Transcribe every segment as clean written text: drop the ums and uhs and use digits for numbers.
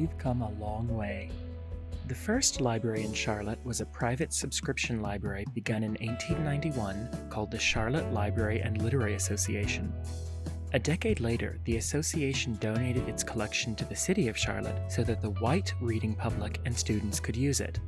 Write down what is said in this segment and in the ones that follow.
we've come a long way. The first library in Charlotte was a private subscription library begun in 1891 called the Charlotte Library and Literary Association. A decade later, the association donated its collection to the city of Charlotte so that the white reading public and students could use it.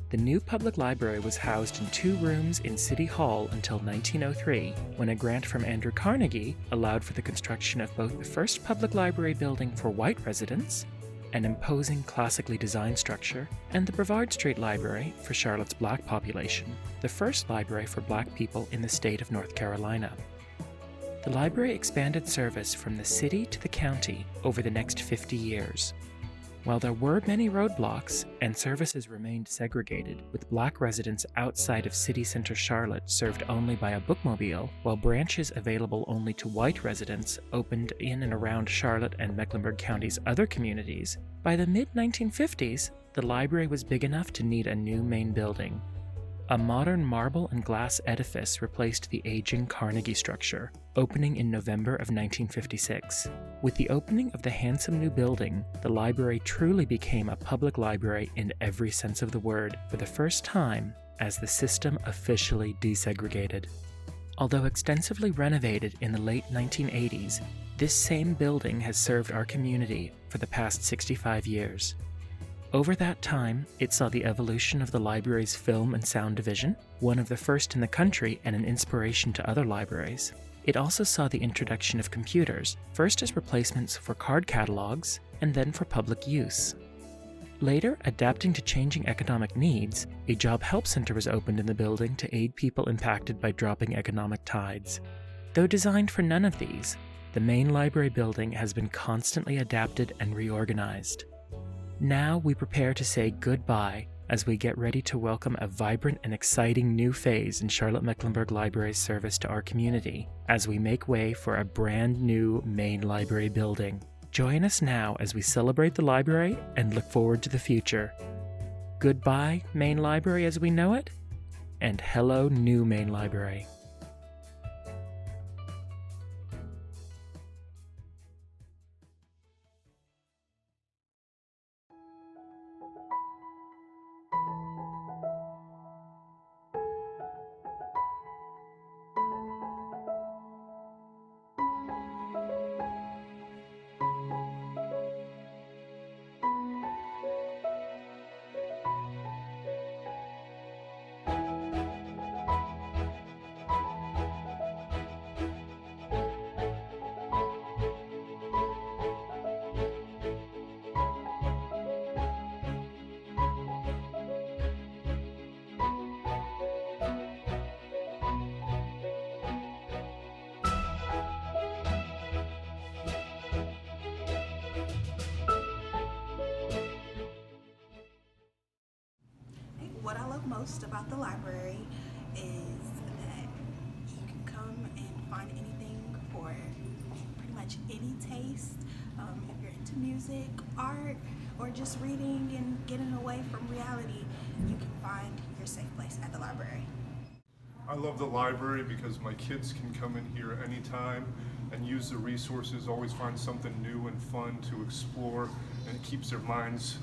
The new public library was housed in 2 rooms in City Hall until 1903, when a grant from Andrew Carnegie allowed for the construction of both the first public library building for white residents, an imposing classically designed structure, and the Brevard Street Library for Charlotte's black population, the first library for black people in the state of North Carolina. The library expanded service from the city to the county over the next 50 years. While there were many roadblocks and services remained segregated, with black residents outside of city center Charlotte served only by a bookmobile, while branches available only to white residents opened in and around Charlotte and Mecklenburg counties' other communities, by the mid-1950s, the library was big enough to need a new main building. A modern marble and glass edifice replaced the aging Carnegie structure, opening in November of 1956. With the opening of the handsome new building, the library truly became a public library in every sense of the word for the first time as the system officially desegregated. Although extensively renovated in the late 1980s, this same building has served our community for the past 65 years. Over that time, it saw the evolution of the library's film and sound division, one of the first in the country and an inspiration to other libraries. It also saw the introduction of computers, first as replacements for card catalogs, and then for public use. Later, adapting to changing economic needs, a job help center was opened in the building to aid people impacted by dropping economic tides. Though designed for none of these, the main library building has been constantly adapted and reorganized. Now we prepare to say goodbye as we get ready to welcome a vibrant and exciting new phase in Charlotte-Mecklenburg Library's service to our community as we make way for a brand new main library building. Join us now as we celebrate the library and look forward to the future. Goodbye, main library as we know it, and hello, new main library. What I love most about the library is that you can come and find anything for pretty much any taste. If you're into music, art, or just reading and getting away from reality, you can find your safe place at the library. I love the library because my kids can come in here anytime and use the resources, always find something new and fun to explore, and it keeps their minds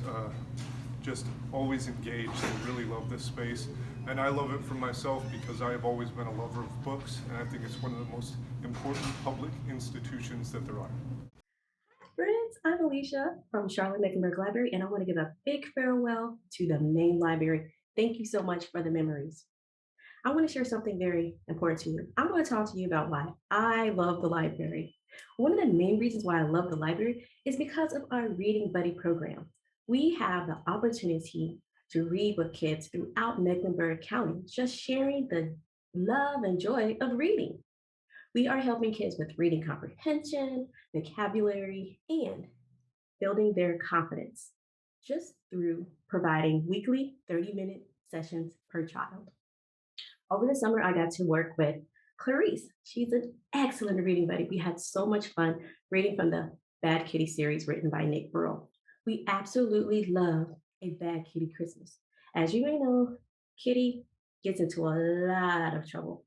just always engaged. I really love this space, and I love it for myself because I have always been a lover of books, and I think it's one of the most important public institutions that there are. Friends, I'm Alicia from Charlotte Mecklenburg Library, and I want to give a big farewell to the main library. Thank you so much for the memories. I want to share something very important to you. I'm going to talk to you about why I love the library. One of the main reasons why I love the library is because of our Reading Buddy program. We have the opportunity to read with kids throughout Mecklenburg County, just sharing the love and joy of reading. We are helping kids with reading comprehension, vocabulary, and building their confidence just through providing weekly 30-minute sessions per child. Over the summer, I got to work with Clarice. She's an excellent reading buddy. We had so much fun reading from the Bad Kitty series written by Nick Burrell. We absolutely love a Bad Kitty Christmas. As you may know, Kitty gets into a lot of trouble.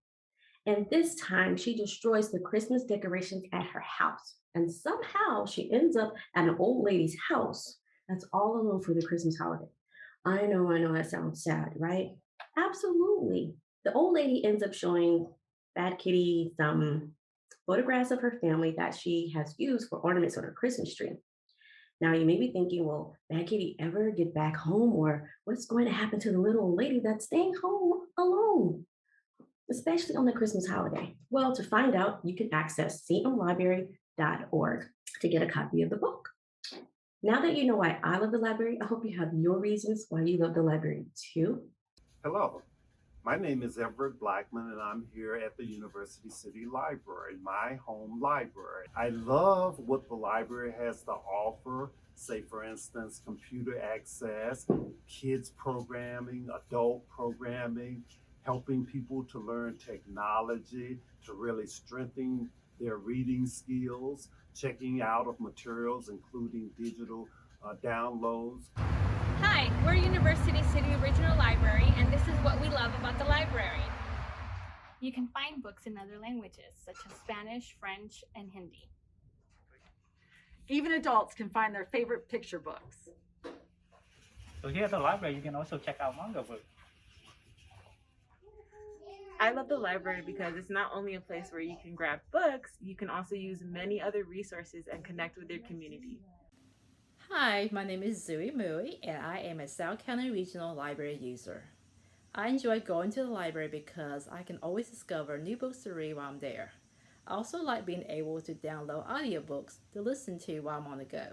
And this time she destroys the Christmas decorations at her house. And somehow she ends up at an old lady's house that's all alone for the Christmas holiday. I know that sounds sad, right? Absolutely. The old lady ends up showing Bad Kitty some photographs of her family that she has used for ornaments on her Christmas tree. Now, you may be thinking, will Bad Kitty ever get back home, or what's going to happen to the little old lady that's staying home alone, especially on the Christmas holiday? Well, to find out, you can access salemlibrary.org to get a copy of the book. Now that you know why I love the library, I hope you have your reasons why you love the library too. Hello, my name is Everett Blackman, and I'm here at the University City Library, my home library. I love what the library has to offer, say, for instance, computer access, kids programming, adult programming, helping people to learn technology, to really strengthen their reading skills, checking out of materials, including digital downloads. Hi, we're University City Original Library, and this is what we love about the library. You can find books in other languages, such as Spanish, French, and Hindi. Even adults can find their favorite picture books. So here at the library, you can also check out manga books. I love the library because it's not only a place where you can grab books, you can also use many other resources and connect with your community. Hi, my name is Zui Mui, and I am a South County Regional Library user. I enjoy going to the library because I can always discover new books to read while I'm there. I also like being able to download audiobooks to listen to while I'm on the go.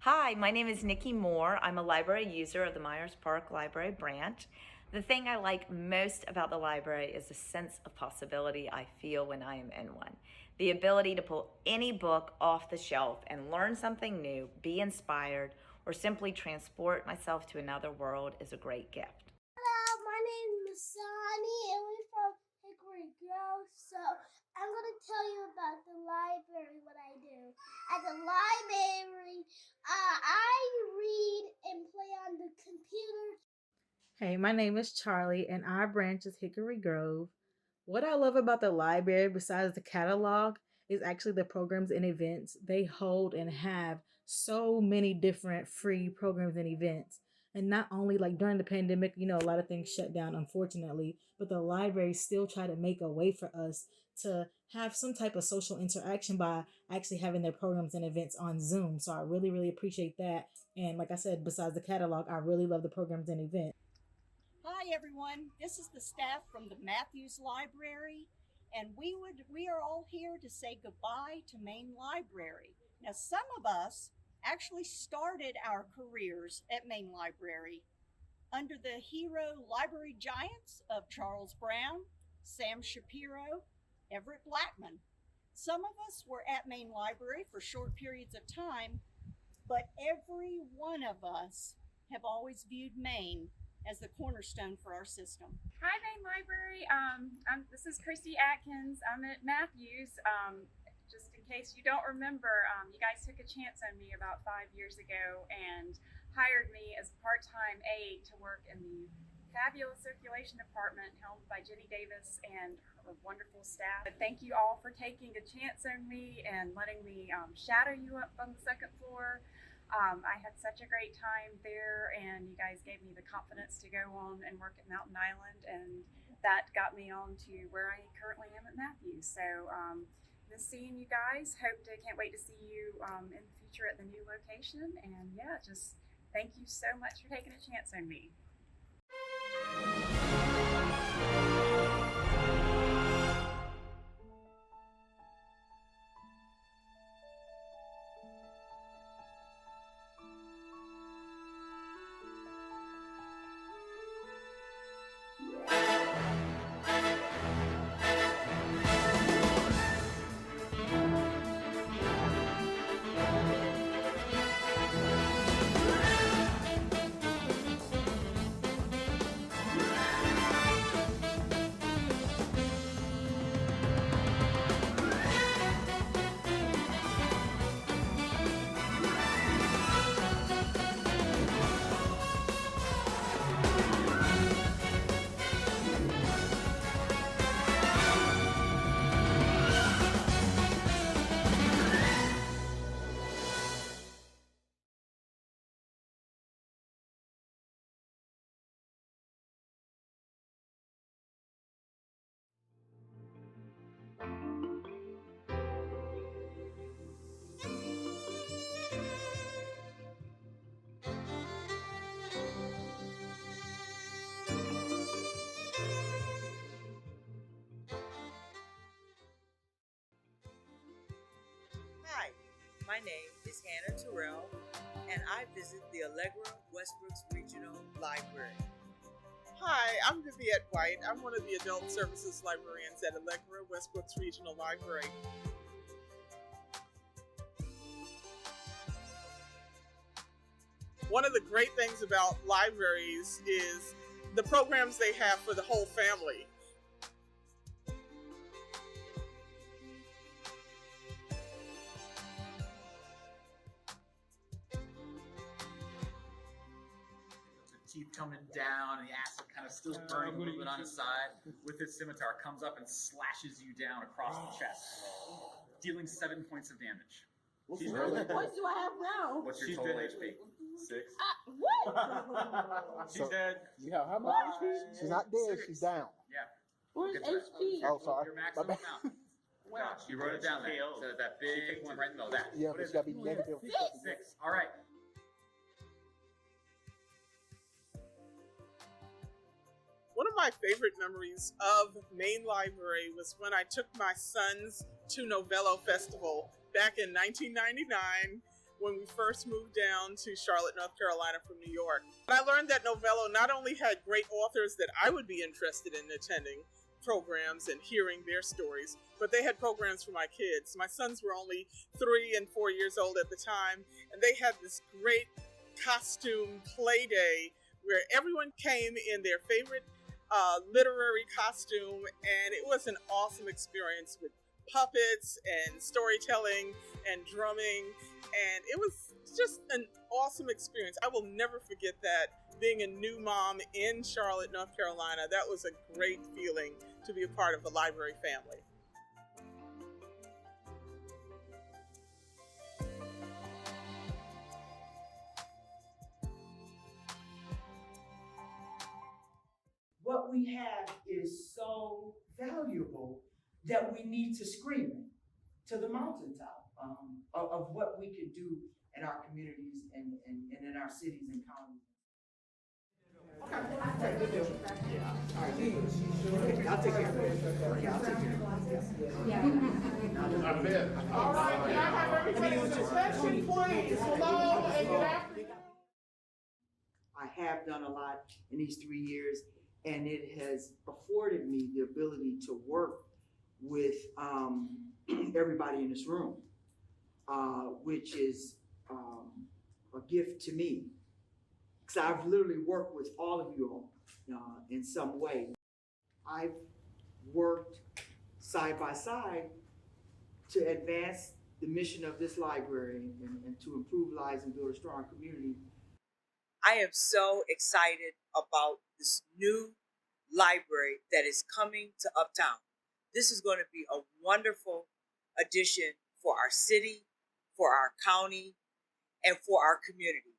Hi, my name is Nikki Moore. I'm a library user of the Myers Park Library branch. The thing I like most about the library is the sense of possibility I feel when I am in one. The ability to pull any book off the shelf and learn something new, be inspired, or simply transport myself to another world is a great gift. Hello, my name is Masani and we're from Hickory Grove. So I'm going to tell you about the library, what I do. At the library, I read and play on the computer. Hey, my name is Charlie, and our branch is Hickory Grove. What I love about the library, besides the catalog, is actually the programs and events. They hold and have so many different free programs and events. And not only like during the pandemic, a lot of things shut down, unfortunately, but the library still try to make a way for us to have some type of social interaction by actually having their programs and events on Zoom. So I really, really appreciate that. And like I said, besides the catalog, I really love the programs and events. Hi everyone, this is the staff from the Matthews Library, and we are all here to say goodbye to Main Library. Now some of us actually started our careers at Main Library under the hero library giants of Charles Brown, Sam Shapiro, Everett Blackman. Some of us were at Main Library for short periods of time, but every one of us have always viewed Main as the cornerstone for our system. Hi, Main Library. This is Christy Atkins. I'm at Matthews. Just in case you don't remember, you guys took a chance on me about 5 years ago and hired me as a part-time aide to work in the fabulous circulation department helmed by Jenny Davis and her wonderful staff. But thank you all for taking a chance on me and letting me shadow you up on the second floor. I had such a great time there, and you guys gave me the confidence to go on and work at Mountain Island, and that got me on to where I currently am at Matthews. So miss seeing you guys. Can't wait to see you in the future at the new location. And yeah, just thank you so much for taking a chance on me. My name is Hannah Terrell, and I visit the Allegra Westbrooks Regional Library. Hi, I'm Viviette White. I'm one of the Adult Services Librarians at Allegra Westbrooks Regional Library. One of the great things about libraries is the programs they have for the whole family. Teeth coming down, and the acid kind of still burning a little bit on his side. With his scimitar, comes up and slashes you down across the chest, dealing 7 points of damage. How many points do I have now? What's your total HP? 6. What? She's dead. You have how much HP? She's not dead, she's down. Yeah. Where's HP? Oh, sorry. Your maximum amount. Wow. You wrote it down there. So that big one right in the middle. That. Yeah, but it's got to be negative. 6. All right. One of my favorite memories of Main Library was when I took my sons to Novello Festival back in 1999 when we first moved down to Charlotte, North Carolina from New York. I learned that Novello not only had great authors that I would be interested in attending programs and hearing their stories, but they had programs for my kids. My sons were only 3 and 4 years old at the time, and they had this great costume play day where everyone came in their favorite literary costume, and it was an awesome experience with puppets and storytelling and drumming, and it was just an awesome experience. I will never forget that. Being a new mom in Charlotte, North Carolina, that was a great feeling to be a part of the library family. What we have is so valuable that we need to scream it to the mountaintop of what we can do in our communities and in our cities and counties. Okay, good deal. Yeah. All right, I'll take care of it. Yeah, I'll take care of it. Yeah. I bet. All right, can I have everybody's attention, please? Hello and good afternoon. I have done a lot in these 3 years, and it has afforded me the ability to work with everybody in this room, which is a gift to me. Because I've literally worked with all of you all in some way. I've worked side by side to advance the mission of this library and to improve lives and build a strong community. I am so excited about this new library that is coming to Uptown. This is going to be a wonderful addition for our city, for our county, and for our community.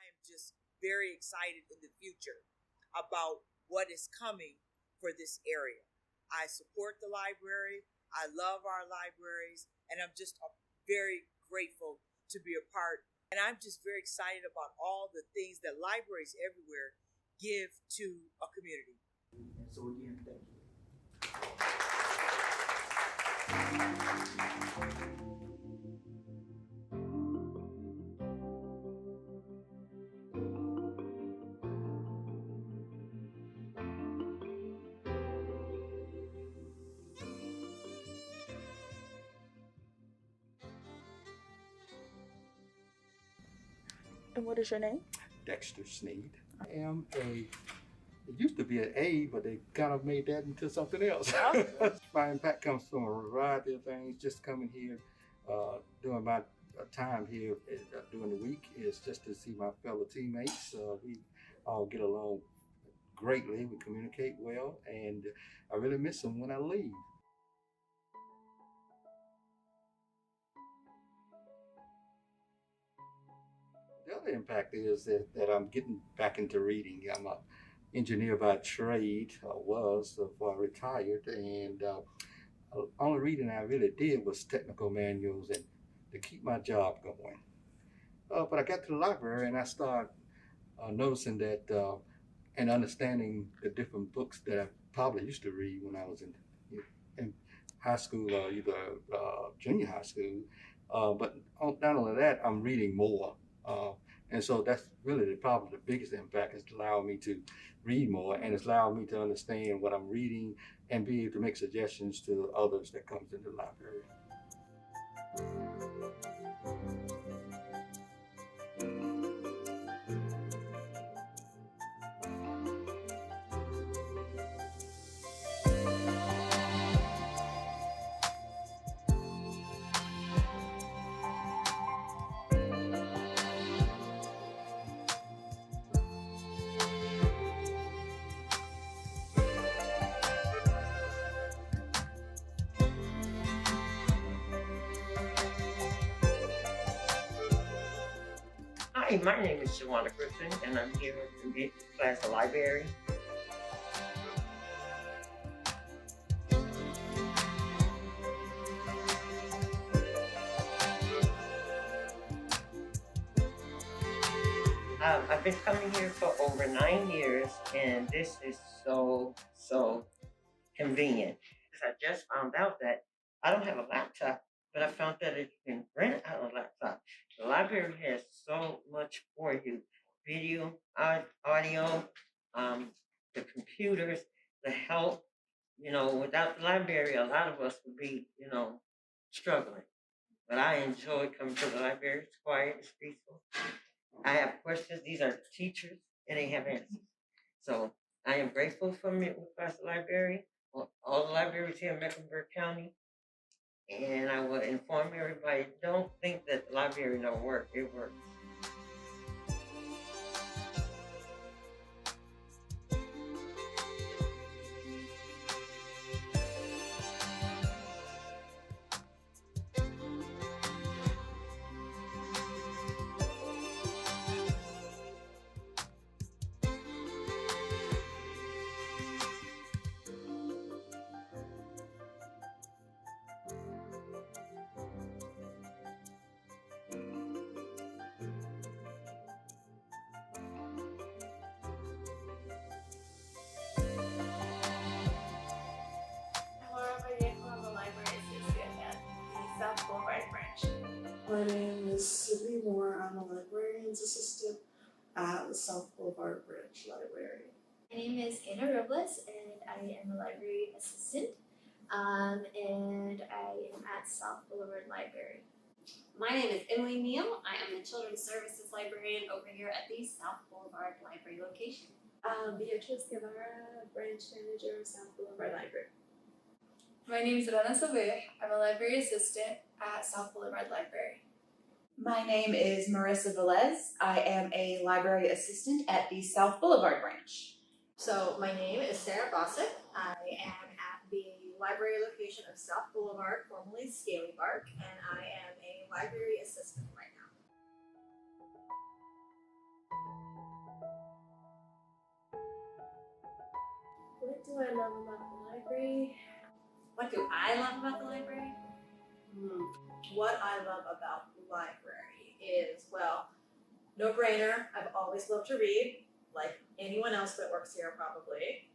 I am just very excited in the future about what is coming for this area. I support the library. I love our libraries, and I'm just very grateful to be a part. And I'm just very excited about all the things that libraries everywhere give to a community. And so again, thank you. And what is your name? Dexter Sneed. I am it used to be an A, but they kind of made that into something else. My impact comes from a variety of things. Just coming here, during my time here during the week is just to see my fellow teammates. We all get along greatly. We communicate well, and I really miss them when I leave. The other impact is that I'm getting back into reading. I'm an engineer by trade, was before I retired, and the only reading I really did was technical manuals and to keep my job going. But I got to the library and I started noticing that and understanding the different books that I probably used to read when I was in high school or either junior high school, Not only that, I'm reading more. And so that's really probably the biggest impact is allowing me to read more, and it's allowing me to understand what I'm reading and be able to make suggestions to others that comes into the library. Hi, my name is Shawana Griffin, and I'm here to get class of library. I've been coming here for over 9 years, and this is so convenient. Because I just found out that I don't have a laptop, but I found that you can rent out a laptop. The library has so much for you: video, audio, the computers, the help. You know, without the library, a lot of us would be, struggling. But I enjoy coming to the library. It's quiet, it's peaceful. I have questions. These are teachers, and they have answers. So I am grateful for Midwest Library, all the libraries here in Mecklenburg County. And I will inform everybody, don't think that the library don't work. It works. South Boulevard branch. My name is Sydney Moore. I'm a librarian's assistant at the South Boulevard Branch Library. My name is Anna Robles, and I am a library assistant, and I am at South Boulevard Library. My name is Emily Neal. I am the Children's Services Librarian over here at the South Boulevard Library location. Beatriz Guevara, branch manager of South Boulevard Library. My name is Rana Saber. I'm a library assistant at South Boulevard Library. My name is Marissa Velez. I am a library assistant at the South Boulevard branch. So my name is Sarah Bossett. I am at the library location of South Boulevard, formerly Scaly Bark, and I am a library assistant right now. What do I love about the library? What do I love about the library? What I love about the library is, well, no brainer. I've always loved to read, like anyone else that works here probably.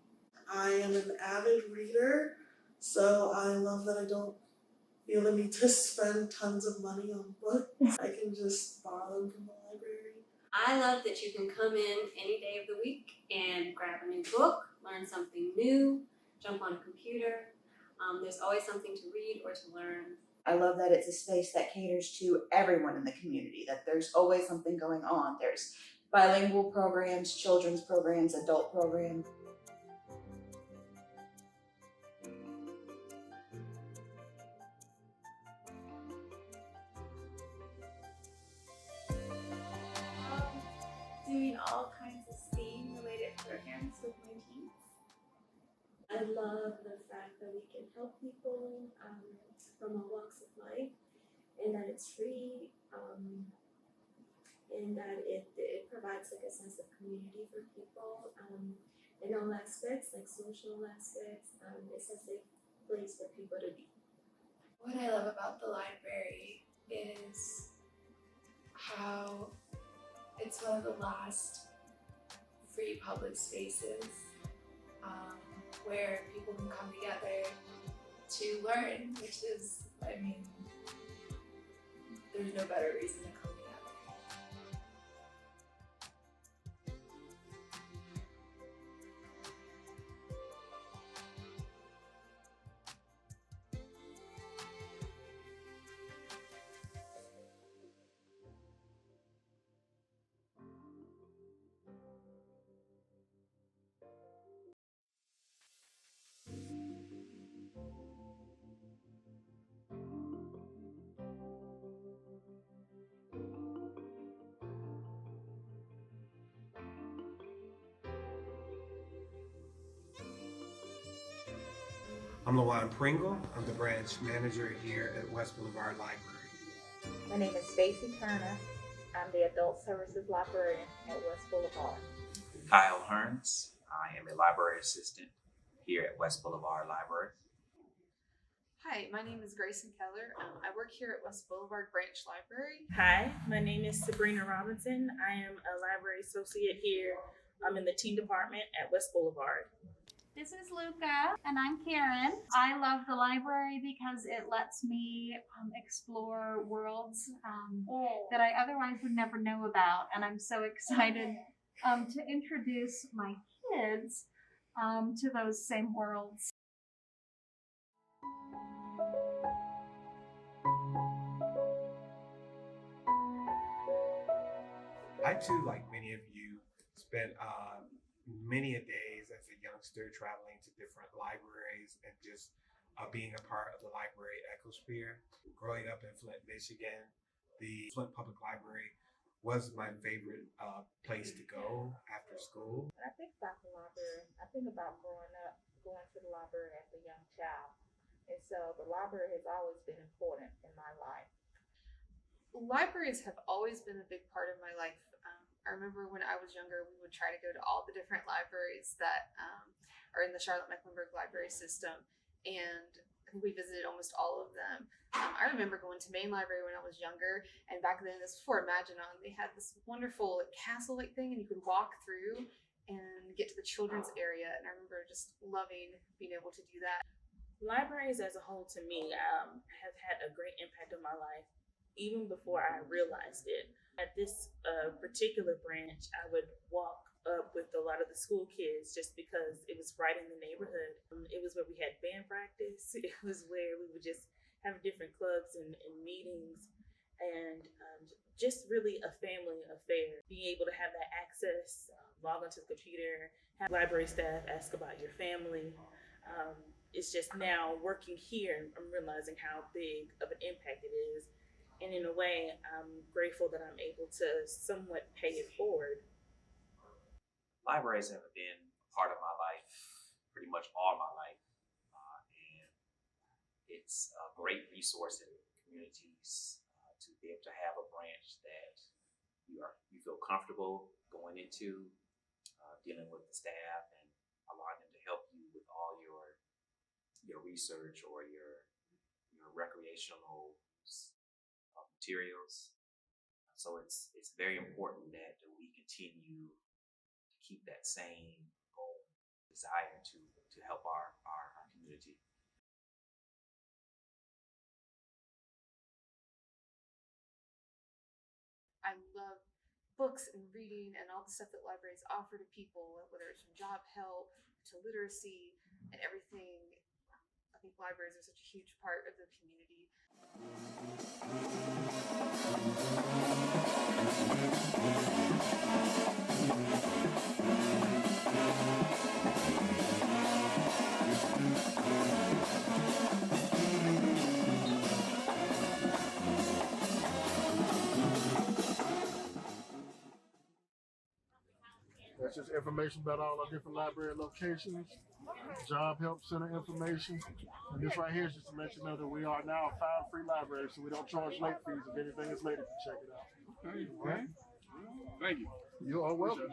I am an avid reader, so I love that I don't feel the need to spend tons of money on books. I can just borrow them from the library. I love that you can come in any day of the week and grab a new book, learn something new, jump on a computer. There's always something to read or to learn. I love that it's a space that caters to everyone in the community, that there's always something going on. There's bilingual programs, children's programs, adult programs. Doing all kinds of STEAM-related programs with my teens. I love the fact that we can help people from all walks of life, and that it's free, and that it provides like a sense of community for people in all aspects, like social aspects. It's a safe place for people to be. What I love about the library is how it's one of the last free public spaces where people can come together to learn, which is, there's no better reason to come to that. I'm LaJuan Pringle. I'm the branch manager here at West Boulevard Library. My name is Stacy Turner. I'm the Adult Services Librarian at West Boulevard. Kyle Hearns. I am a library assistant here at West Boulevard Library. Hi, my name is Grayson Keller. I work here at West Boulevard Branch Library. Hi, my name is Sabrina Robinson. I am a library associate here. I'm in the teen department at West Boulevard. This is Luca, and I'm Karen. I love the library because it lets me explore worlds that I otherwise would never know about. And I'm so excited to introduce my kids to those same worlds. I too, like many of you, spent many a days as a youngster traveling to different libraries and just being a part of the library ecosphere. Growing up in Flint, Michigan, the Flint Public Library was my favorite place to go after school. When I think about the library, I think about growing up, going to the library as a young child. And so the library has always been important in my life. Libraries have always been a big part of my life. I remember when I was younger, we would try to go to all the different libraries that are in the Charlotte-Mecklenburg library system, and I think we visited almost all of them. I remember going to Main Library when I was younger, and back then, this was before Imaginon, they had this wonderful castle-like thing, and you could walk through and get to the children's area, and I remember just loving being able to do that. Libraries as a whole to me have had a great impact on my life, even before I realized it. At this particular branch, I would walk up with a lot of the school kids just because it was right in the neighborhood. It was where we had band practice. It was where we would just have different clubs and meetings, and just really a family affair. Being able to have that access, log onto the computer, have library staff ask about your family. It's just now working here, I'm realizing how big of an impact it is. And in a way, I'm grateful that I'm able to somewhat pay it forward. Libraries have been a part of my life pretty much all my life. And it's a great resource in communities to be able to have a branch that you feel comfortable going into, dealing with the staff and allowing them to help you with all your research or your recreational materials. So it's very important that we continue to keep that same goal, desire to help our community. I love books and reading and all the stuff that libraries offer to people, whether it's from job help to literacy and everything. I think libraries are such a huge part of the community. That's just information about all our different library locations, job help center information. And this right here is just to let you know that we are now a file-free library, so we don't charge late fees. If anything is late, you can check it out. Okay, okay. Thank you. You are welcome.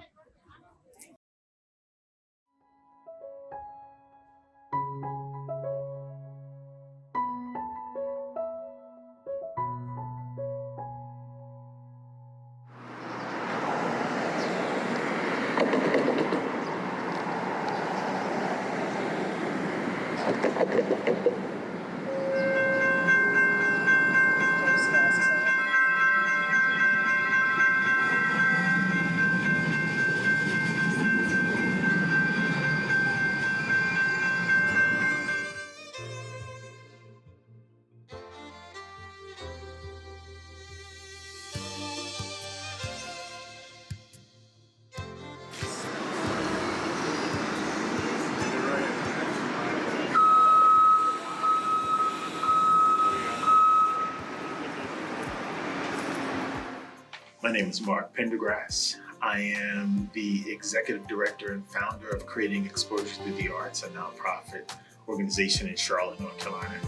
My name is Mark Pendergrass. I am the executive director and founder of Creating Exposure Through the Arts, a nonprofit organization in Charlotte, North Carolina.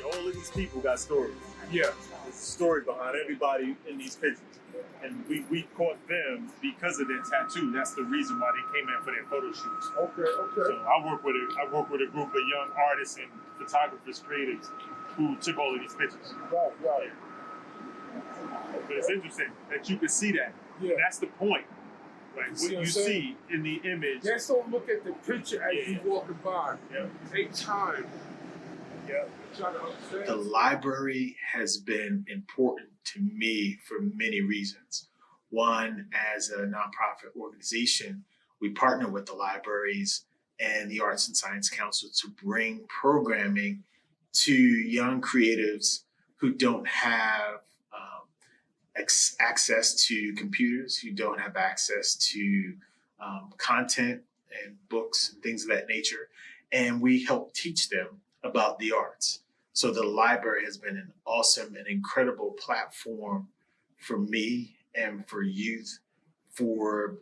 All of these people got stories. Yeah. There's a story behind everybody in these pictures. And we caught them because of their tattoo. That's the reason why they came in for their photo shoots. Okay. So I work with a group of young artists and photographers, creatives who took all of these pictures. Right. But it's interesting that you can see that. Yeah. That's the point. Like what you see in the image. Just don't look at the picture as you walking by. Yeah. Take time. Yeah. Try to understand. The library has been important to me for many reasons. One, as a nonprofit organization, we partner with the libraries and the Arts and Science Council to bring programming to young creatives who don't have access to computers, who don't have access to content and books and things of that nature. And we help teach them about the arts. So the library has been an awesome and incredible platform for me and for youth for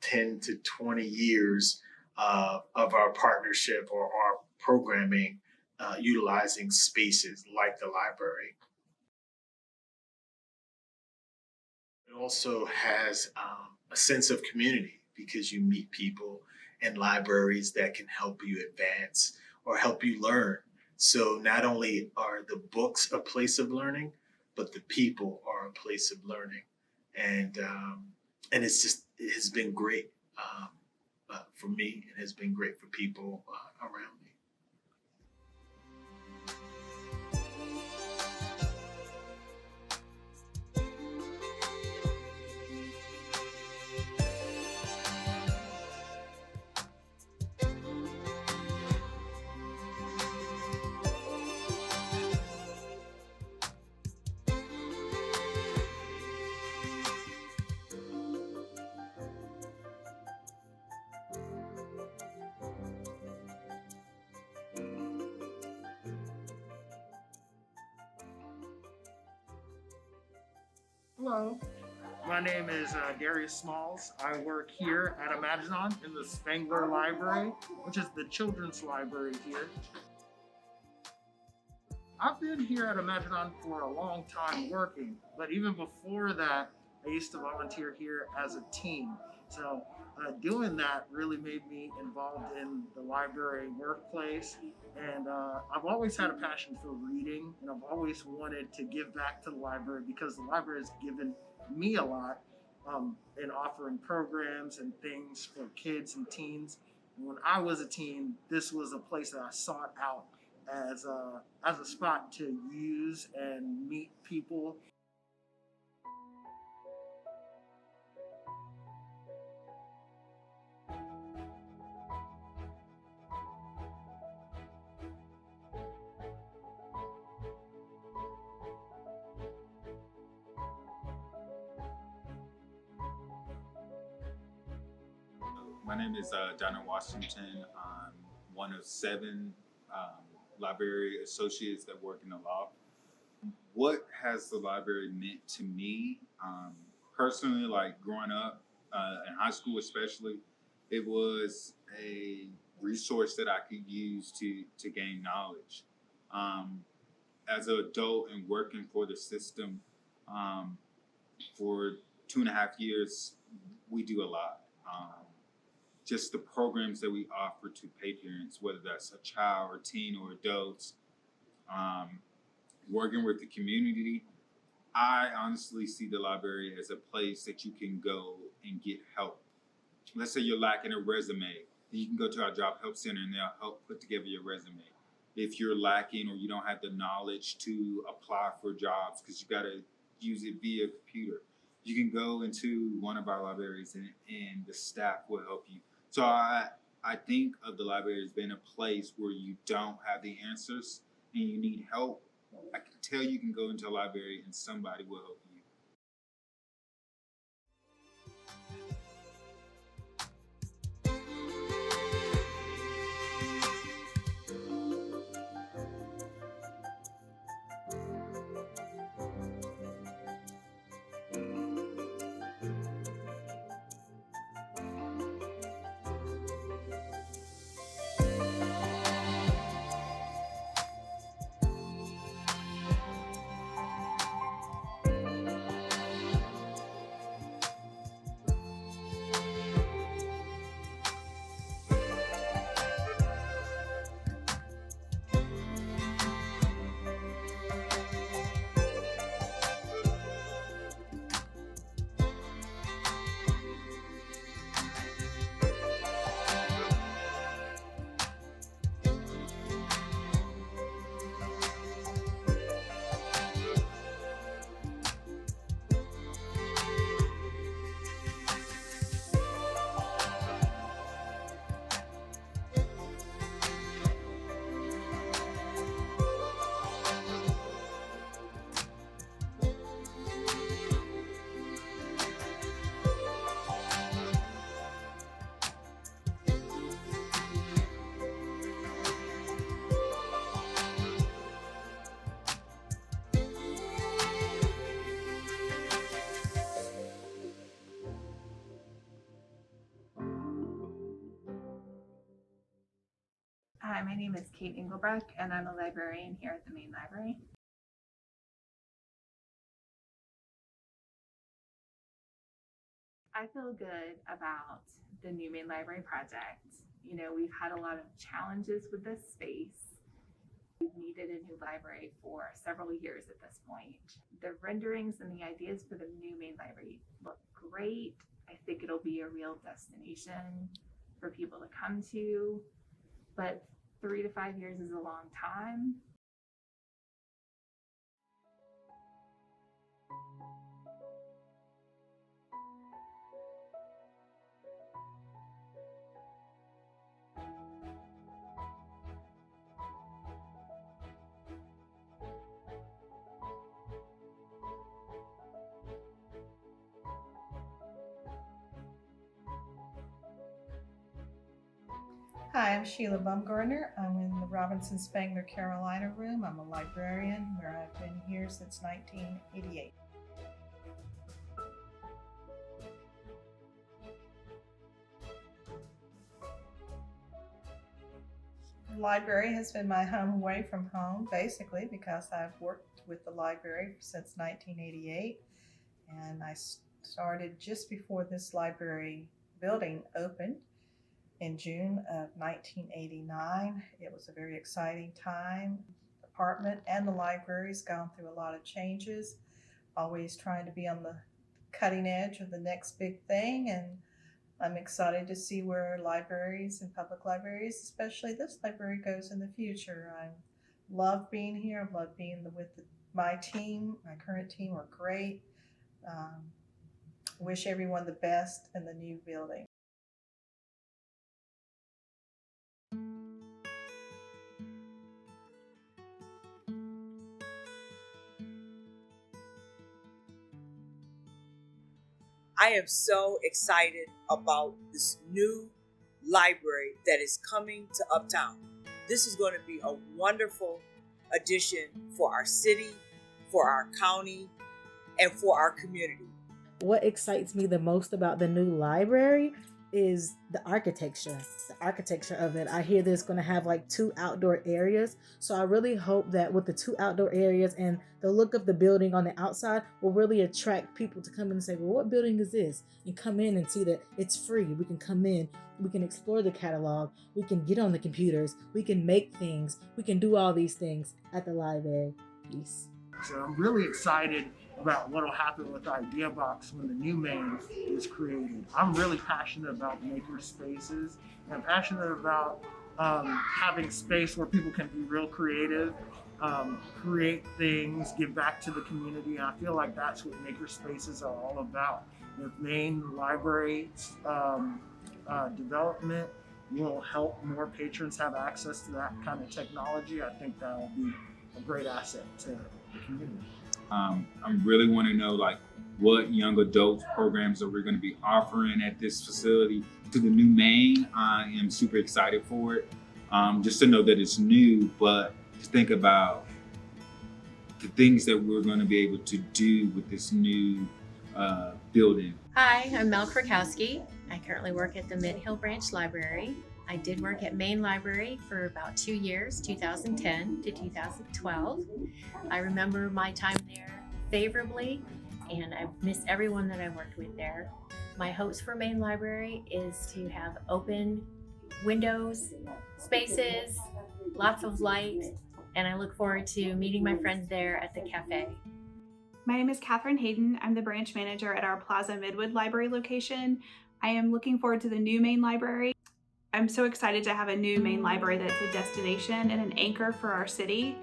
10 to 20 years of our partnership or our programming utilizing spaces like the library. It also has a sense of community because you meet people in libraries that can help you advance or help you learn. So not only are the books a place of learning, but the people are a place of learning. And it has been great for me. It has been great for people around me. Hello, my name is Darius Smalls. I work here at Imagine in the Spangler Library, which is the children's library here. I've been here at Imagine for a long time working, but even before that, I used to volunteer here as a teen. So doing that really made me involved in the library workplace. And I've always had a passion for reading, and I've always wanted to give back to the library because the library has given me a lot in offering programs and things for kids and teens. And when I was a teen, this was a place that I sought out as a spot to use and meet people. My name is Donna Washington. I'm one of 7 library associates that work in the law. What has the library meant to me? Personally, like growing up in high school especially, it was a resource that I could use to gain knowledge. As an adult and working for the system for 2.5 years, we do a lot. Just the programs that we offer to pay parents, whether that's a child or teen or adults, working with the community. I honestly see the library as a place that you can go and get help. Let's say you're lacking a resume, you can go to our job help center and they'll help put together your resume. If you're lacking or you don't have the knowledge to apply for jobs because you got to use it via computer, you can go into one of our libraries and the staff will help you. So I think of the library as being a place where you don't have the answers and you need help. I can tell you can go into a library and somebody will help you. my name is Kate Engelbrecht, and I'm a librarian here at the main library. I feel good about the new main library project. You know, we've had a lot of challenges with this space. We've needed a new library for several years at this point. The renderings and the ideas for the new main library look great. I think it'll be a real destination for people to come to, but 3 to 5 years is a long time. Hi, I'm Sheila Bumgardner. I'm in the Robinson Spangler Carolina room. I'm a librarian where I've been here since 1988. The library has been my home away from home, basically, because I've worked with the library since 1988. And I started just before this library building opened. In June of 1989. It was a very exciting time. The department and the library's gone through a lot of changes, always trying to be on the cutting edge of the next big thing, and I'm excited to see where libraries and public libraries, especially this library, goes in the future. I love being here. I love being with my team. My current team are great. Wish everyone the best in the new building. I am so excited about this new library that is coming to Uptown. This is going to be a wonderful addition for our city, for our county, and for our community. What excites me the most about the new library is the architecture of it. I hear there's going to have like 2 outdoor areas. So I really hope that with the 2 outdoor areas and the look of the building on the outside will really attract people to come in and say, well, what building is this? And come in and see that it's free. We can come in, we can explore the catalog, we can get on the computers, we can make things, we can do all these things at the library. Peace. So I'm really excited about what will happen with Idea Box when the new main is created. I'm really passionate about maker spaces, and I'm passionate about having space where people can be real creative, create things, give back to the community. And I feel like that's what maker spaces are all about. If Main Library development will help more patrons have access to that kind of technology, I think that will be a great asset to the community. I really want to know like what young adult programs are we going to be offering at this facility to the new main. I am super excited for it. Just to know that it's new, but to think about the things that we're going to be able to do with this new building. Hi, I'm Mel Krakowski. I currently work at the Mid Hill Branch Library. I did work at Main Library for about 2 years, 2010 to 2012. I remember my time there favorably, and I miss everyone that I worked with there. My hopes for Main Library is to have open windows, spaces, lots of light, and I look forward to meeting my friends there at the cafe. My name is Catherine Hayden. I'm the branch manager at our Plaza Midwood Library location. I am looking forward to the new Main Library. I'm so excited to have a new main library that's a destination and an anchor for our city.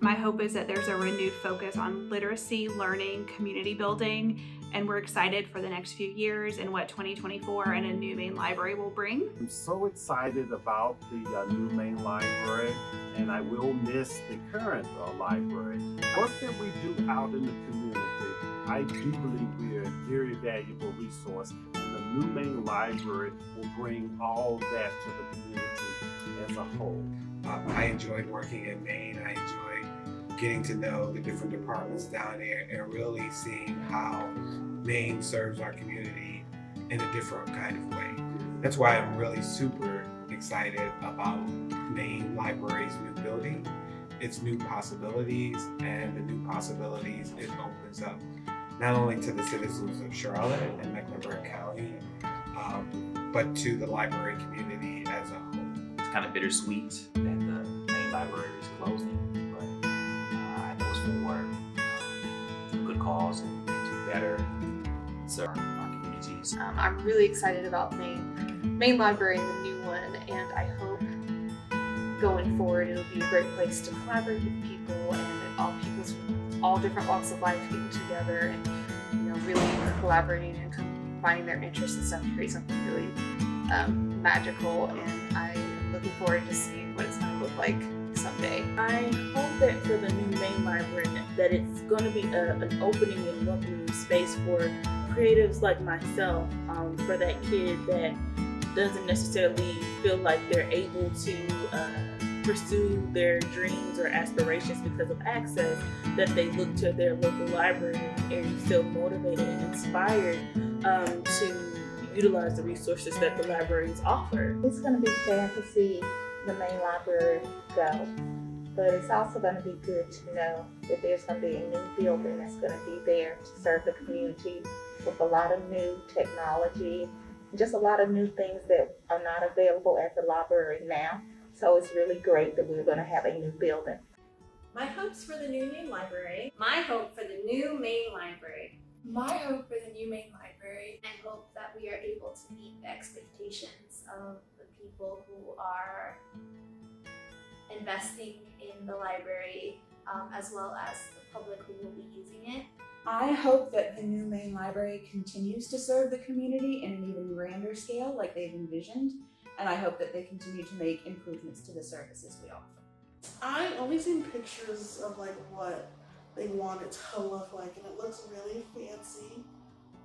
My hope is that there's a renewed focus on literacy, learning, community building, and we're excited for the next few years and what 2024 and a new main library will bring. I'm so excited about the new main library, and I will miss the current library. Work that we do out in the community, I do believe we are a very valuable resource. The new main library will bring all that to the community as a whole. I enjoyed working at Maine. I enjoyed getting to know the different departments down there and really seeing how Maine serves our community in a different kind of way. That's why I'm really super excited excited about Maine Library's new building, its new possibilities, and the new possibilities it opens up not only to the citizens of Charlotte and Mecklenburg County, but to the library community as a whole. It's kind of bittersweet that the main library is closing, but I know it's for a good cause and to better serve our communities. I'm really excited about Main Library and the new one, and I hope going forward it'll be a great place to collaborate with people and all different walks of life getting together and really collaborating and combining their interests and stuff to create something really magical. And I am looking forward to seeing what it's going to look like someday. I hope that for the new main library that it's going to be an opening and welcoming space for creatives like myself, for that kid that doesn't necessarily feel like they're able to pursue their dreams or aspirations because of access, that they look to their local library and feel motivated and inspired to utilize the resources that the libraries offer. It's going to be sad to see the main library go, but it's also going to be good to know that there's going to be a new building that's going to be there to serve the community with a lot of new technology, just a lot of new things that are not available at the library now. So it's really great that we're going to have a new building. My hopes for the new main library. My hope for the new main library. My hope for the new main library. I hope that we are able to meet the expectations of the people who are investing in the library, as well as the public who will be using it. I hope that the new main library continues to serve the community in an even grander scale like they've envisioned, and I hope that they continue to make improvements to the services we offer. I've only seen pictures of like what they want it to look like, and it looks really fancy,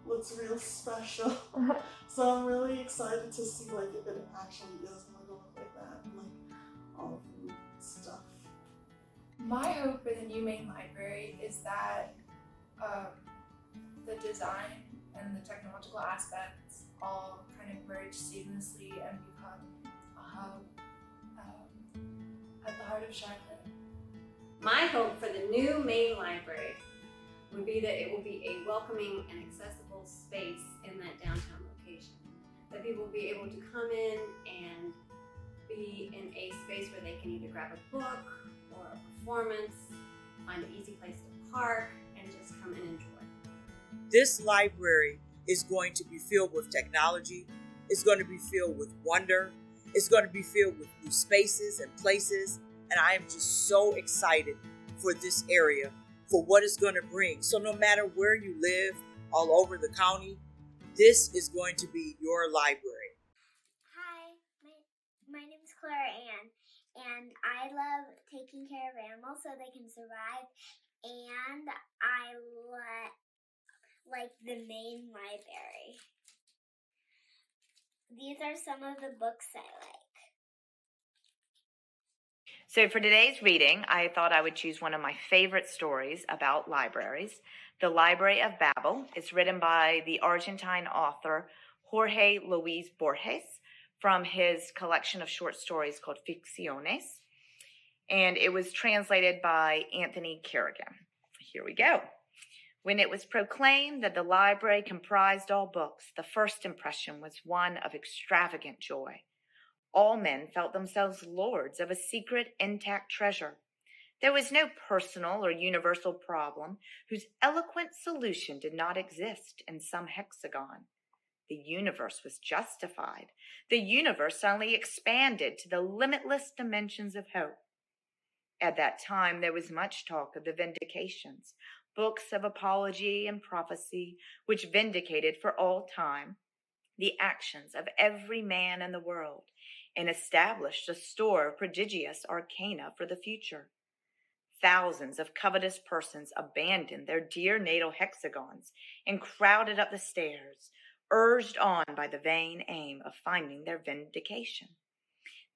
looks real special. So I'm really excited to see like if it actually is going to look like that, and like all of the stuff. My hope for the new main library is that the design and the technological aspects all kind of merge seamlessly and become a hub at the heart of Charlotte. My hope for the new main library would be that it will be a welcoming and accessible space in that downtown location. That people will be able to come in and be in a space where they can either grab a book or a performance, find an easy place to park, and just come and enjoy. This library is going to be filled with technology. It's going to be filled with wonder. It's going to be filled with new spaces and places. And I am just so excited for this area, for what it's going to bring. So no matter where you live, all over the county, this is going to be your library. Hi, my name is Clara Ann, and I love taking care of animals so they can survive. And I like the main library. These are some of the books I like. So for today's reading, I thought I would choose one of my favorite stories about libraries, The Library of Babel. It's written by the Argentine author Jorge Luis Borges from his collection of short stories called Ficciones, and it was translated by Anthony Kerrigan. Here we go. When it was proclaimed that the library comprised all books, the first impression was one of extravagant joy. All men felt themselves lords of a secret, intact treasure. There was no personal or universal problem whose eloquent solution did not exist in some hexagon. The universe was justified. The universe suddenly expanded to the limitless dimensions of hope. At that time, there was much talk of the vindications, books of apology and prophecy, which vindicated for all time the actions of every man in the world and established a store of prodigious arcana for the future. Thousands of covetous persons abandoned their dear natal hexagons and crowded up the stairs, urged on by the vain aim of finding their vindication.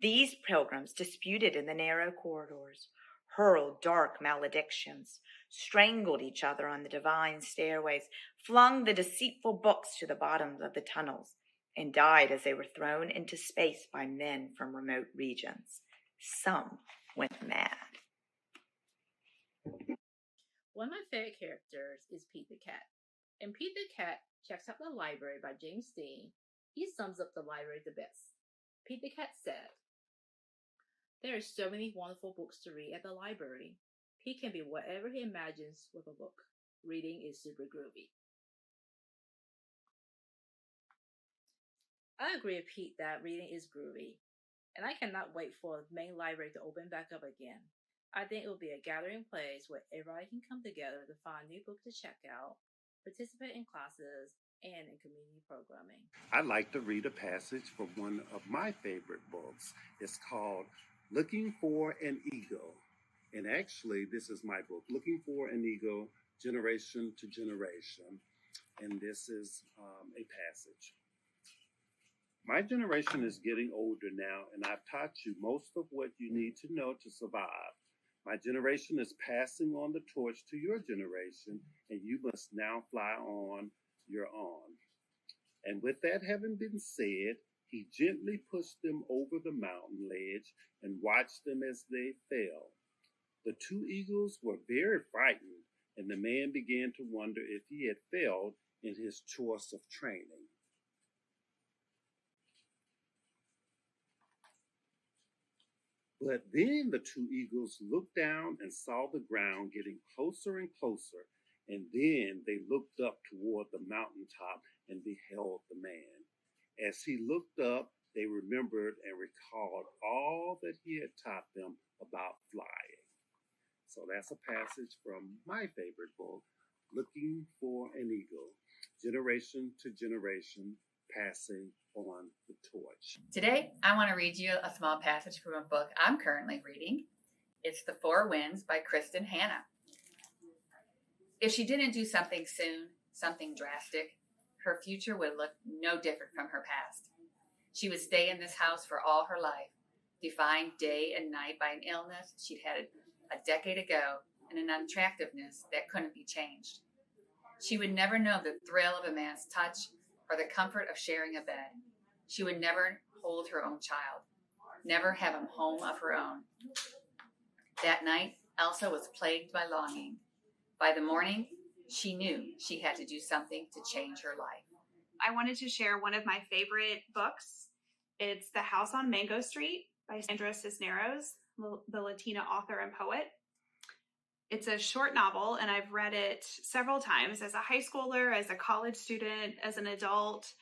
These pilgrims disputed in the narrow corridors, hurled dark maledictions, strangled each other on the divine stairways, flung the deceitful books to the bottoms of the tunnels, and died as they were thrown into space by men from remote regions. Some went mad. One of my favorite characters is Pete the Cat. In Pete the Cat Checks Out the Library by James Dean, he sums up the library the best. Pete the Cat said, "There are so many wonderful books to read at the library. Pete can be whatever he imagines with a book. Reading is super groovy." I agree with Pete that reading is groovy, and I cannot wait for the main library to open back up again. I think it will be a gathering place where everybody can come together to find new books to check out, participate in classes, and in community programming. I'd like to read a passage from one of my favorite books. It's called Looking for an Eagle. And actually, this is my book, Looking for an Eagle, Generation to Generation. And this is a passage. My generation is getting older now, and I've taught you most of what you need to know to survive. My generation is passing on the torch to your generation, and you must now fly on your own. And with that having been said, he gently pushed them over the mountain ledge and watched them as they fell. The two eagles were very frightened, and the man began to wonder if he had failed in his choice of training. But then the two eagles looked down and saw the ground getting closer and closer, and then they looked up toward the mountaintop and beheld the man. As he looked up, they remembered and recalled all that he had taught them about flying. So that's a passage from my favorite book, Looking for an Eagle, Generation to Generation, Passing on the Torch. Today, I want to read you a small passage from a book I'm currently reading. It's The Four Winds by Kristen Hanna. If she didn't do something soon, something drastic, her future would look no different from her past. She would stay in this house for all her life, defined day and night by an illness she'd had a decade ago and an unattractiveness that couldn't be changed. She would never know the thrill of a man's touch or the comfort of sharing a bed. She would never hold her own child, never have a home of her own. That night, Elsa was plagued by longing. By the morning, she knew she had to do something to change her life. I wanted to share one of my favorite books. It's The House on Mango Street by Sandra Cisneros, the Latina author and poet. It's a short novel, and I've read it several times as a high schooler, as a college student, as an adult,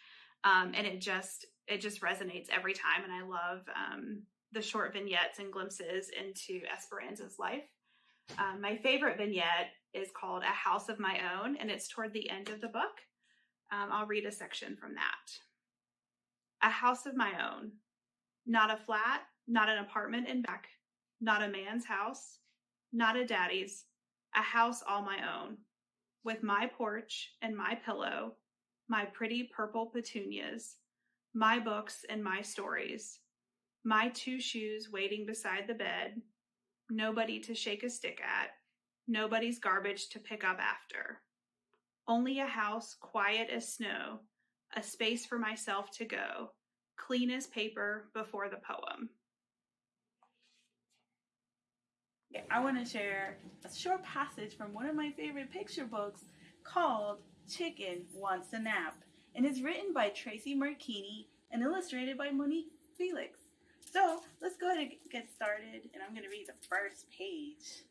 and it just resonates every time. And I love the short vignettes and glimpses into Esperanza's life. My favorite vignette is called A House of My Own, and it's toward the end of the book. I'll read a section from that. A house of my own. Not a flat, not an apartment in back, not a man's house, not a daddy's, a house all my own, with my porch and my pillow, my pretty purple petunias, my books and my stories, my two shoes waiting beside the bed, nobody to shake a stick at, nobody's garbage to pick up after. Only a house quiet as snow, a space for myself to go, clean as paper before the poem. I want to share a short passage from one of my favorite picture books called Chicken Wants a Nap, and it's written by Tracy Marchini and illustrated by Monique Felix. So let's go ahead and get started, and I'm going to read the first page.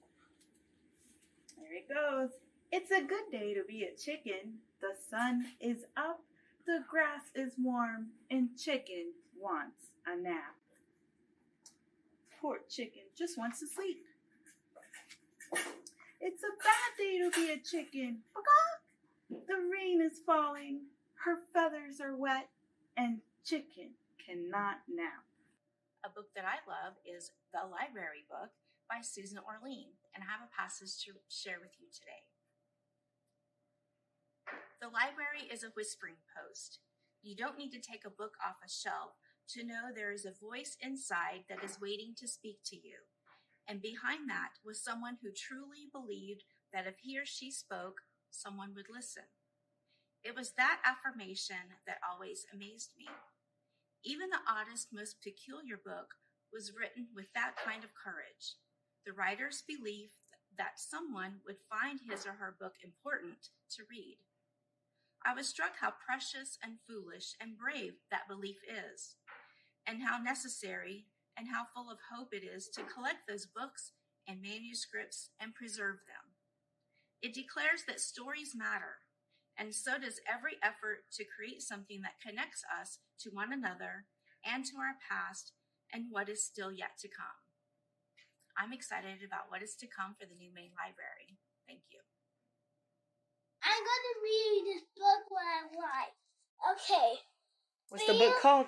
There it goes. It's a good day to be a chicken. The sun is up, the grass is warm, and chicken wants a nap. Poor chicken just wants to sleep. It's a bad day to be a chicken. The rain is falling, her feathers are wet, and chicken cannot nap. A book that I love is The Library Book by Susan Orlean, and I have a passage to share with you today. The library is a whispering post. You don't need to take a book off a shelf to know there is a voice inside that is waiting to speak to you. And behind that was someone who truly believed that if he or she spoke, someone would listen. It was that affirmation that always amazed me. Even the oddest, most peculiar book was written with that kind of courage. The writer's belief that someone would find his or her book important to read. I was struck how precious and foolish and brave that belief is, and how necessary and how full of hope it is to collect those books and manuscripts and preserve them. It declares that stories matter, and so does every effort to create something that connects us to one another and to our past and what is still yet to come. I'm excited about what is to come for the new Main Library. Thank you. I'm going to read this book what I like. Okay. What's the book called?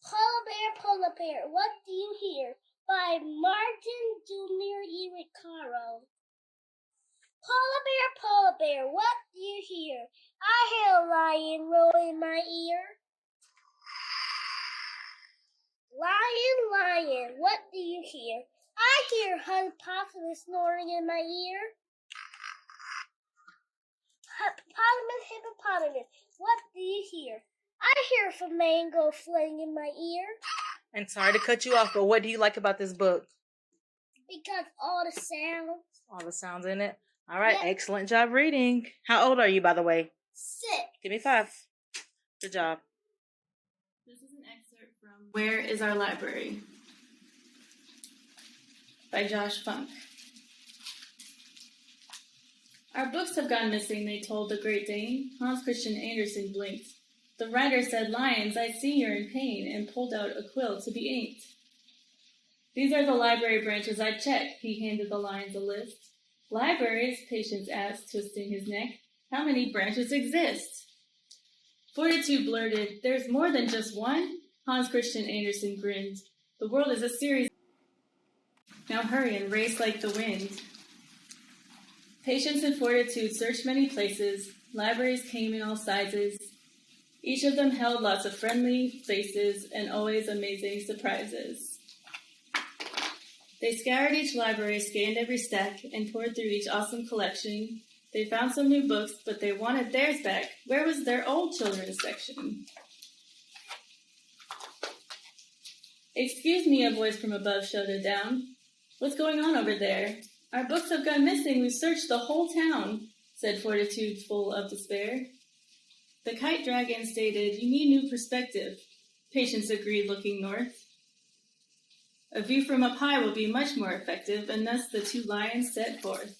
Polar Bear, What Do You Hear? By Martin Jr. Iricaro. Polar Bear, what do you hear? I hear a lion roar in my ear. Lion, what do you hear? I hear a hippopotamus snoring in my ear. Hippopotamus, what do you hear? I hear a flamingo flying in my ear. And sorry to cut you off, but what do you like about this book? Because all the sounds. All the sounds in it. All right, Yep. Excellent job reading. How old are you, by the way? 6. Give me 5. Good job. This is an excerpt from Where is Our Library? By Josh Funk. Our books have gone missing, they told the Great Dane. Hans Christian Andersen blinked. The writer said, "Lions, I see you're in pain," and pulled out a quill to be inked. "These are the library branches I checked," he handed the lions a list. "Libraries?" Patience asked, twisting his neck. "How many branches exist?" Fortitude blurted, "There's more than just one?" Hans Christian Andersen grinned. "The world is a series. Now hurry and race like the wind." Patience and Fortitude searched many places. Libraries came in all sizes. Each of them held lots of friendly faces and always amazing surprises. They scoured each library, scanned every stack, and poured through each awesome collection. They found some new books, but they wanted theirs back. Where was their old children's section? "Excuse me," a voice from above shouted down. "What's going on over there?" "Our books have gone missing. We've searched the whole town," said Fortitude, full of despair. The kite dragon stated, "You need new perspective." Patience agreed, looking north. "A view from up high will be much more effective," and thus the two lions set forth.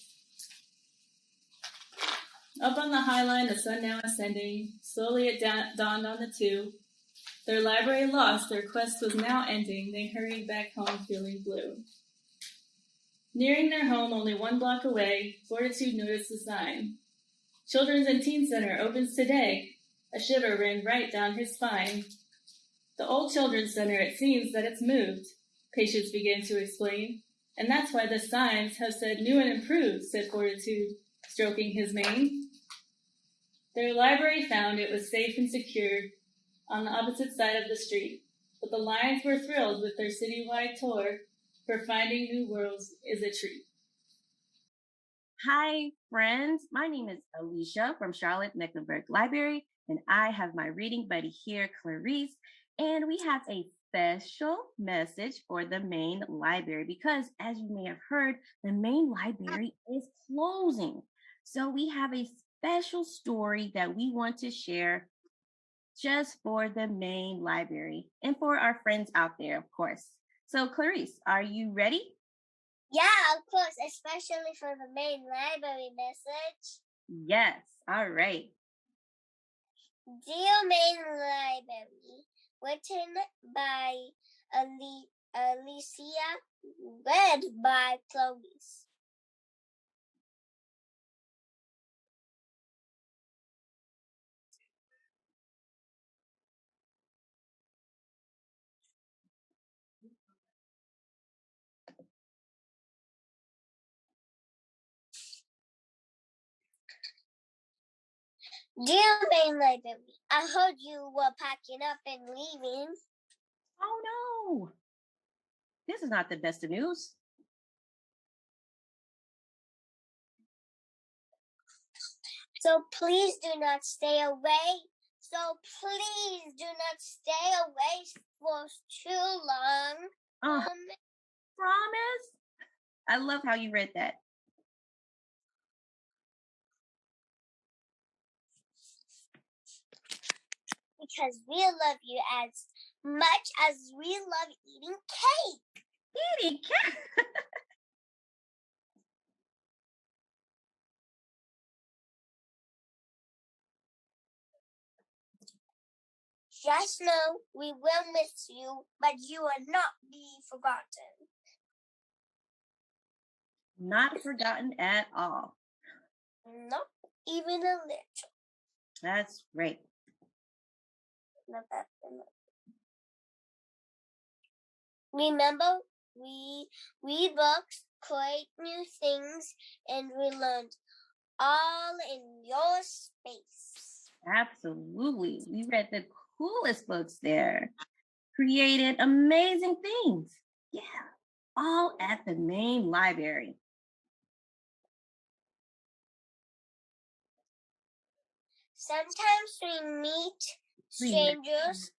Up on the high line, the sun now ascending. Slowly it dawned on the two. Their library lost, their quest was now ending. They hurried back home feeling blue. Nearing their home only 1 block away, Fortitude noticed a sign. "Children's and Teen Center opens today." A shiver ran right down his spine. "The old Children's Center, it seems that it's moved," Patience began to explain. "And that's why the signs have said new and improved," said Fortitude, stroking his mane. Their library found, it was safe and secure on the opposite side of the street. But the lions were thrilled with their citywide tour, for finding new worlds is a treat. Hi, friends. My name is Alicia from Charlotte Mecklenburg Library, and I have my reading buddy here, Clarice, and we have a special message for the main library because, as you may have heard, the main library is closing. So we have a special story that we want to share just for the main library and for our friends out there, of course. So, Clarice, are you ready? Yeah, of course, especially for the main library message. Yes. All right. Dear Main Library, written by Alicia, read by Clarice. Dear Main Library, I heard you were packing up and leaving. Oh, no. This is not the best of news. So please do not stay away. So please do not stay away for too long. Oh, promise? I love how you read that. Because we love you as much as we love eating cake. Eating cake? Just know we will miss you, but you will not be forgotten. Not forgotten at all. Nope, even a little. That's great. Remember, we read books, create new things, and we learned all in your space. Absolutely. We read the coolest books there. Created amazing things. Yeah, all at the main library. Sometimes we meet strangers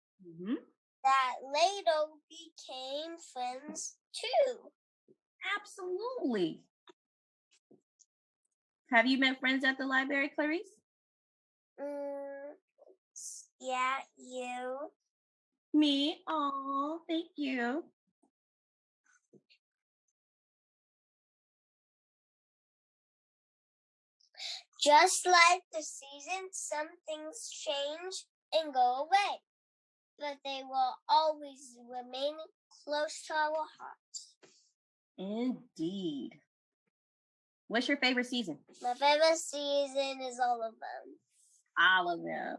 that later became friends too. Absolutely. Have you met friends at the library, Clarice? Yeah, you. Me? Oh, thank you. Just like the seasons, some things change and go away, but they will always remain close to our hearts. Indeed. What's your favorite season? My favorite season is all of them. All of them.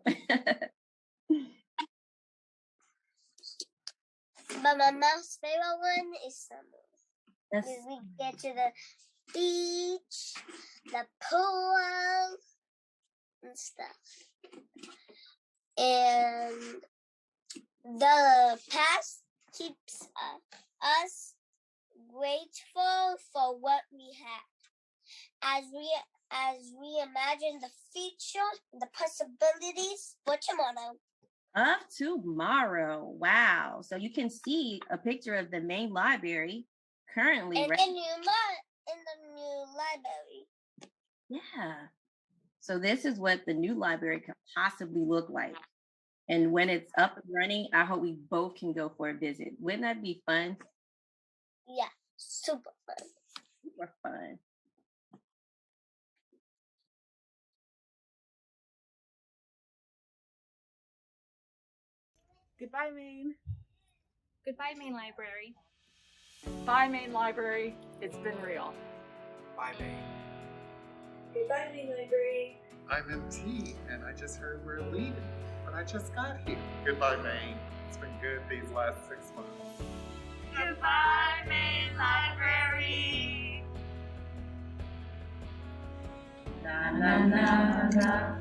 But my most favorite one is summer. Because we get to the beach, the pool, and stuff. And the past keeps us grateful for what we have. As we imagine the future, the possibilities for tomorrow. Of tomorrow. Wow. So you can see a picture of the main library currently, And right? in the new library. Yeah. So this is what the new library could possibly look like. And when it's up and running, I hope we both can go for a visit. Wouldn't that be fun? Yeah, super fun. Super fun. Goodbye, Maine. Goodbye, main library. Bye, main library. It's been real. Bye, Maine. Goodbye, main library. I'm MT, and I just heard we're leaving, but I just got here. Goodbye, Maine. It's been good these last 6 months. Goodbye, main library. Na na na na,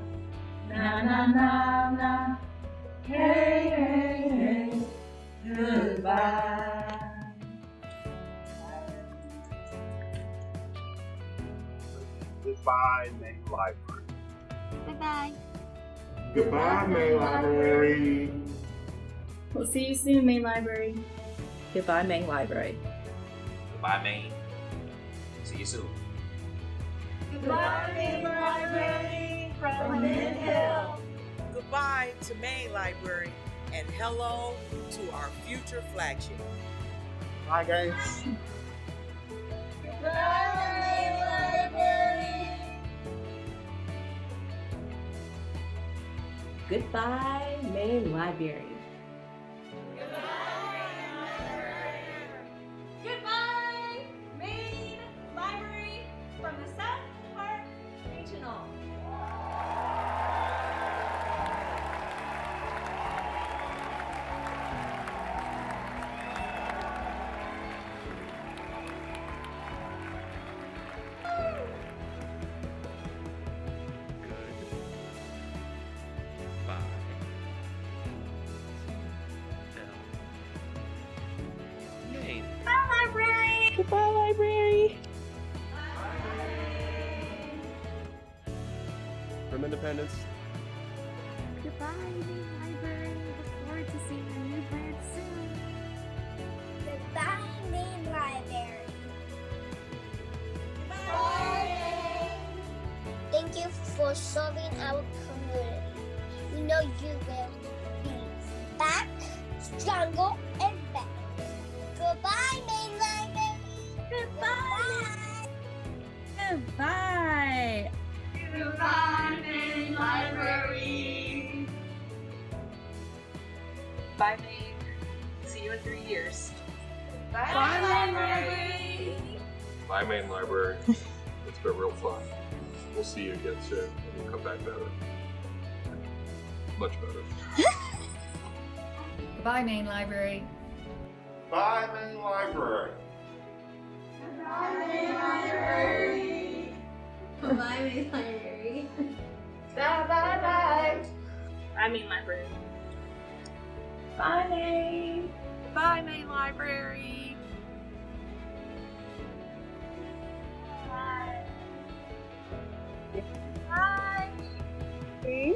na na na na. Hey, hey, hey, goodbye. Goodbye, main library. Goodbye. Goodbye, main library. We'll see you soon, main library. Goodbye, main library. Goodbye, Maine. See you soon. Goodbye, main library from Mid Hill. Goodbye to Main Library and hello to our future flagship. Bye, guys. Goodbye, main library. Goodbye, main library. Goodbye, main library from the South Park Regional. Maine. Bye, library. Goodbye, library. some independence. Goodbye, main library. Look forward to seeing your new branch soon. Goodbye, main library. Bye. Thank you for serving our community. We know you will be back, stronger, and better. Goodbye, main library. Goodbye. Goodbye. Goodbye, main library. Bye, Maine. See you in 3 years. Bye, library. Bye, main library. It's been real fun. We'll see you again soon, and we'll come back better. Much better. Goodbye, main library. Bye, main library. Goodbye, main library. Goodbye, main library. Bye, bye, bye. Bye, main library. Bye, main. Bye, main library. Bye. Bye. Bye.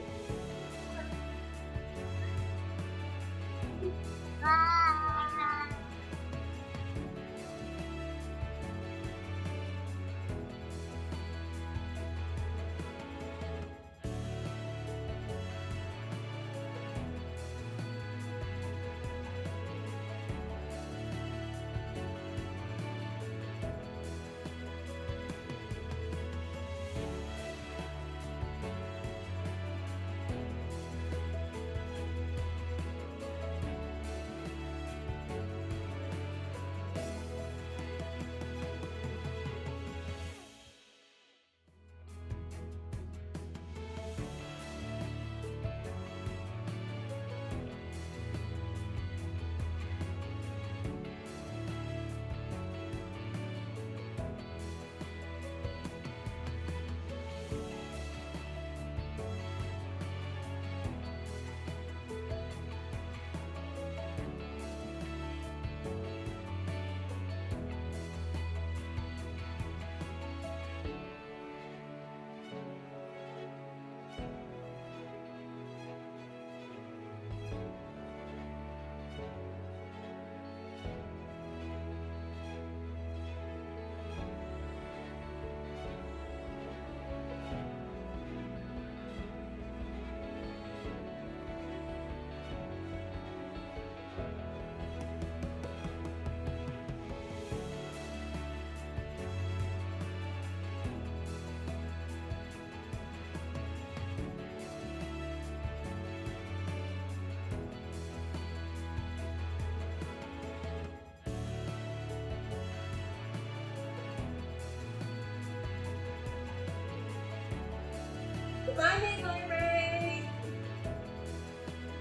Goodbye, main library.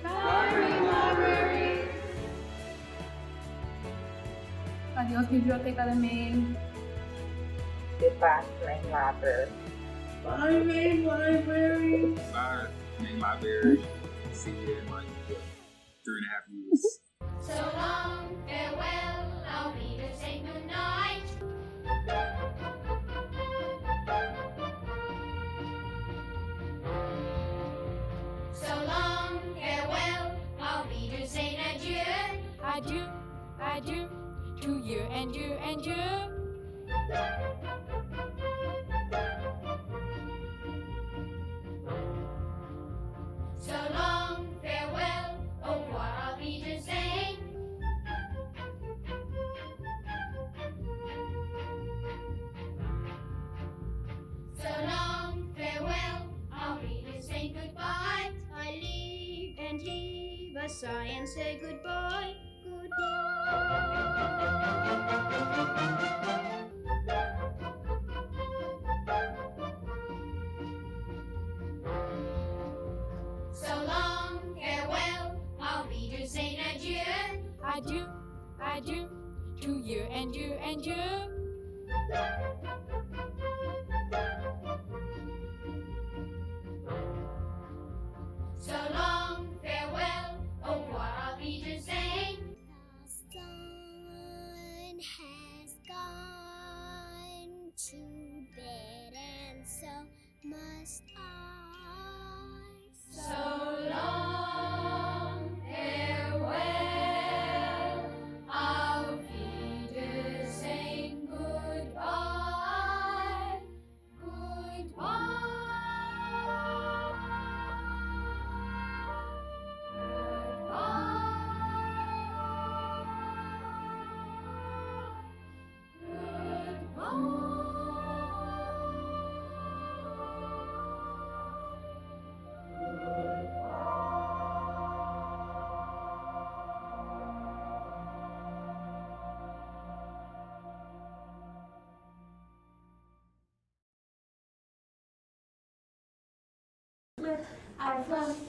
Bye, main library. Adiós, biblioteca de Maine. Goodbye, main library. Bye, main library. Bye, main library. See you in like 3.5 years. So long, farewell, I'll be to say goodnight. So long, farewell, I'll be to say adieu. Adieu, adieu, to you and you and you. So long, farewell, au revoir, I'll be to say. So long, farewell, I'll be to say goodbye. I leave and heave a sigh and say goodbye, So long, farewell, I'll be to say adieu. Adieu, adieu, to you and you and you. So long, farewell, au revoir, I'll be to say. The sun has gone to bed, and so must I. flow.